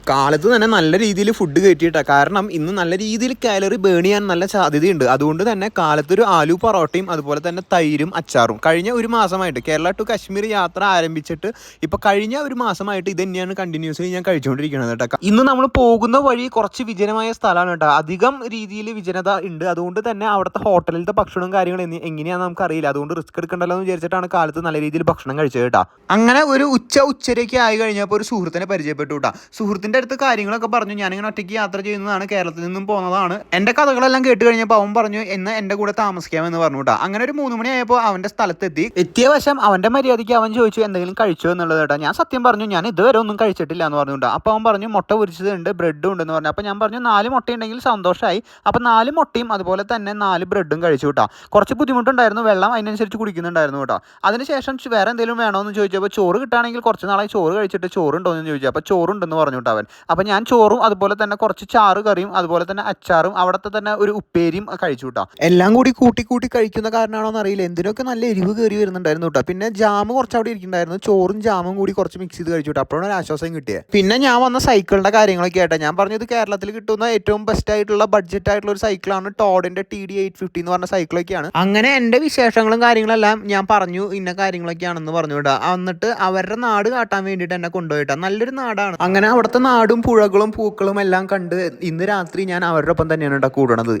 കാലത്ത് തന്നെ നല്ല രീതിയിൽ ഫുഡ് കയറ്റിയിട്ടാണ്. കാരണം ഇന്ന് നല്ല രീതിയിൽ കാലറി ബേൺ ചെയ്യാൻ നല്ല സാധ്യതയുണ്ട്. അതുകൊണ്ട് തന്നെ കാലത്തൊരു ആലു പൊറോട്ടയും അതുപോലെ തന്നെ തൈരും അച്ചാറും. കഴിഞ്ഞ ഒരു മാസമായിട്ട് കേരള ടു കാശ്മീർ യാത്ര ആരംഭിച്ചിട്ട് ഇപ്പോൾ കഴിഞ്ഞ ഒരു മാസമായിട്ട് ഇത് തന്നെയാണ് കണ്ടിന്യൂസ്ലി ഞാൻ കഴിച്ചുകൊണ്ടിരിക്കുന്നത് കേട്ടോ. ഇന്ന് നമ്മൾ പോകുന്ന വഴി കുറച്ച് വിജനമായ സ്ഥലമാണ് കേട്ടോ. അധികം രീതിയിൽ വിജനത ഉണ്ട്. അതുകൊണ്ട് തന്നെ അവിടുത്തെ ഹോട്ടലിലത്തെ ഭക്ഷണവും കാര്യങ്ങളും എങ്ങനെയാണെന്ന് നമുക്കറിയില്ല. അതുകൊണ്ട് റിസ്ക് എടുക്കണ്ടല്ലോ എന്ന് വിചാരിച്ചിട്ടാണ് കാലത്ത് നല്ല രീതിയിൽ ഭക്ഷണം കഴിച്ചത് കേട്ടോ. അങ്ങനെ ഒരു ഉച്ചരയ്ക്ക് ആയി കഴിഞ്ഞപ്പോൾ ഒരു സുഹൃത്തിനെ പരിചയപ്പെട്ടു കേട്ടോ. സുഹൃത്തിൻ്റെ അടുത്ത് കാര്യങ്ങളൊക്കെ പറഞ്ഞു. ഞാനിങ്ങനെ ഒറ്റയ്ക്ക് യാത്ര ചെയ്യുന്നതാണ്, കേരളത്തിൽ നിന്നും പോകുന്നതാണ്. എൻ്റെ കഥകളെല്ലാം കേട്ട് കഴിഞ്ഞപ്പോൾ അവൻ പറഞ്ഞു എന്ന് എൻ്റെ കൂടെ താമസിക്കാമെന്ന് പറഞ്ഞു കേട്ടോ. അങ്ങനെ ഒരു 3 മണിയായപ്പോൾ അവൻ്റെ എത്തിയ വശം അവൻ്റെ മര്യാദയ്ക്ക് അവൻ ചോദിച്ചു എന്തെങ്കിലും കഴിച്ചോ എന്നുള്ളത് കേട്ടോ. ഞാൻ സത്യം പറഞ്ഞു ഞാൻ ഇതുവരെ ഒന്നും കഴിച്ചിട്ടില്ല എന്ന് പറഞ്ഞു കേട്ടോ. അപ്പോൾ അവൻ പറഞ്ഞു മുട്ട പൊരിച്ചതുണ്ട്, ബ്രെഡും ഉണ്ടെന്ന് പറഞ്ഞു. അപ്പോൾ ഞാൻ പറഞ്ഞു 4 മുട്ട ഉണ്ടെങ്കിൽ സന്തോഷമായി. അപ്പോൾ 4 മുട്ടയും അതുപോലെ തന്നെ 4 ബ്രെഡും കഴിച്ചു കേട്ടോ. കുറച്ച് ബുദ്ധിമുട്ടുണ്ടായിരുന്നു, വെള്ളം അതിനനുസരിച്ച് കുടിക്കുന്നുണ്ടായിരുന്നു കേട്ടോ. അതിനുശേഷം വേറെ എന്തെങ്കിലും വേണമെന്ന് ചോദിച്ചപ്പോൾ ചോറ് കിട്ടുകയാണെങ്കിൽ കുറച്ച് നാളായി ചോറ് കഴിച്ചിട്ട് ചോറുണ്ടോ എന്ന് ചോദിച്ചു. അപ്പോൾ ചോറുണ്ടെന്ന് പറഞ്ഞു കേട്ടോ അവൻ. അപ്പോൾ ഞാൻ ചോറും അതുപോലെ തന്നെ കുറച്ച് ചാറ് കറിയും അതുപോലെ തന്നെ അച്ചാറും അവിടുത്തെ തന്നെ ഒരു ഉപ്പേരിയും കഴിച്ചു കേട്ടോ. എല്ലാം കൂടി കൂട്ടി കഴിക്കുന്ന കാരണമാണോ എന്നറിയില്ല, എന്തിനൊക്കെ നല്ല എരിവ് കയറി വരുന്നുണ്ടായിരുന്നു കേട്ടോ. പിന്നെ ജാമ് കുറച്ച് അവിടെ ഇരിക്കുന്നുണ്ടായിരുന്നു, ചോറും ജാമും കൂടി കുറച്ച് മിക്സ് ചെയ്ത് കഴിച്ചു കേട്ടോ. അപ്പോഴാണ് ഒരു ആശ്വാസം കിട്ടിയത്. പിന്നെ ഞാൻ വന്ന സൈക്കിളിൻ്റെ കാര്യങ്ങളൊക്കെ ആയിട്ടാണ് ഞാൻ പറഞ്ഞത്. കേരളത്തിൽ കിട്ടുന്ന ഏറ്റവും ബെസ്റ്റ് ആയിട്ടുള്ള ബഡ്ജറ്റ് ആയിട്ടുള്ള ഒരു സൈക്കിളാണ് ടോഡിൻ്റെ TD 850 എന്ന് പറഞ്ഞ സൈക്കിളൊക്കെയാണ്. അങ്ങനെ എൻ്റെ വിശേഷങ്ങളും കാര്യങ്ങളെല്ലാം ഞാൻ പറഞ്ഞു, ഇന്ന കാര്യങ്ങളൊക്കെയാണെന്ന് പറഞ്ഞു കേട്ടോ. എന്നിട്ട് അവരുടെ നാട് കാട്ടാൻ വേണ്ടിയിട്ട് എന്നെ കൊണ്ടുപോയിട്ടാ. നല്ലൊരു നാടാണ്. അങ്ങനെ അവിടുത്തെ നാടും പുഴകളും പൂക്കളും എല്ലാം കണ്ട് ഇന്ന് രാത്രി ഞാൻ അവരുടെ ഒപ്പം തന്നെയാണ് കേട്ടോ കൂടണത്.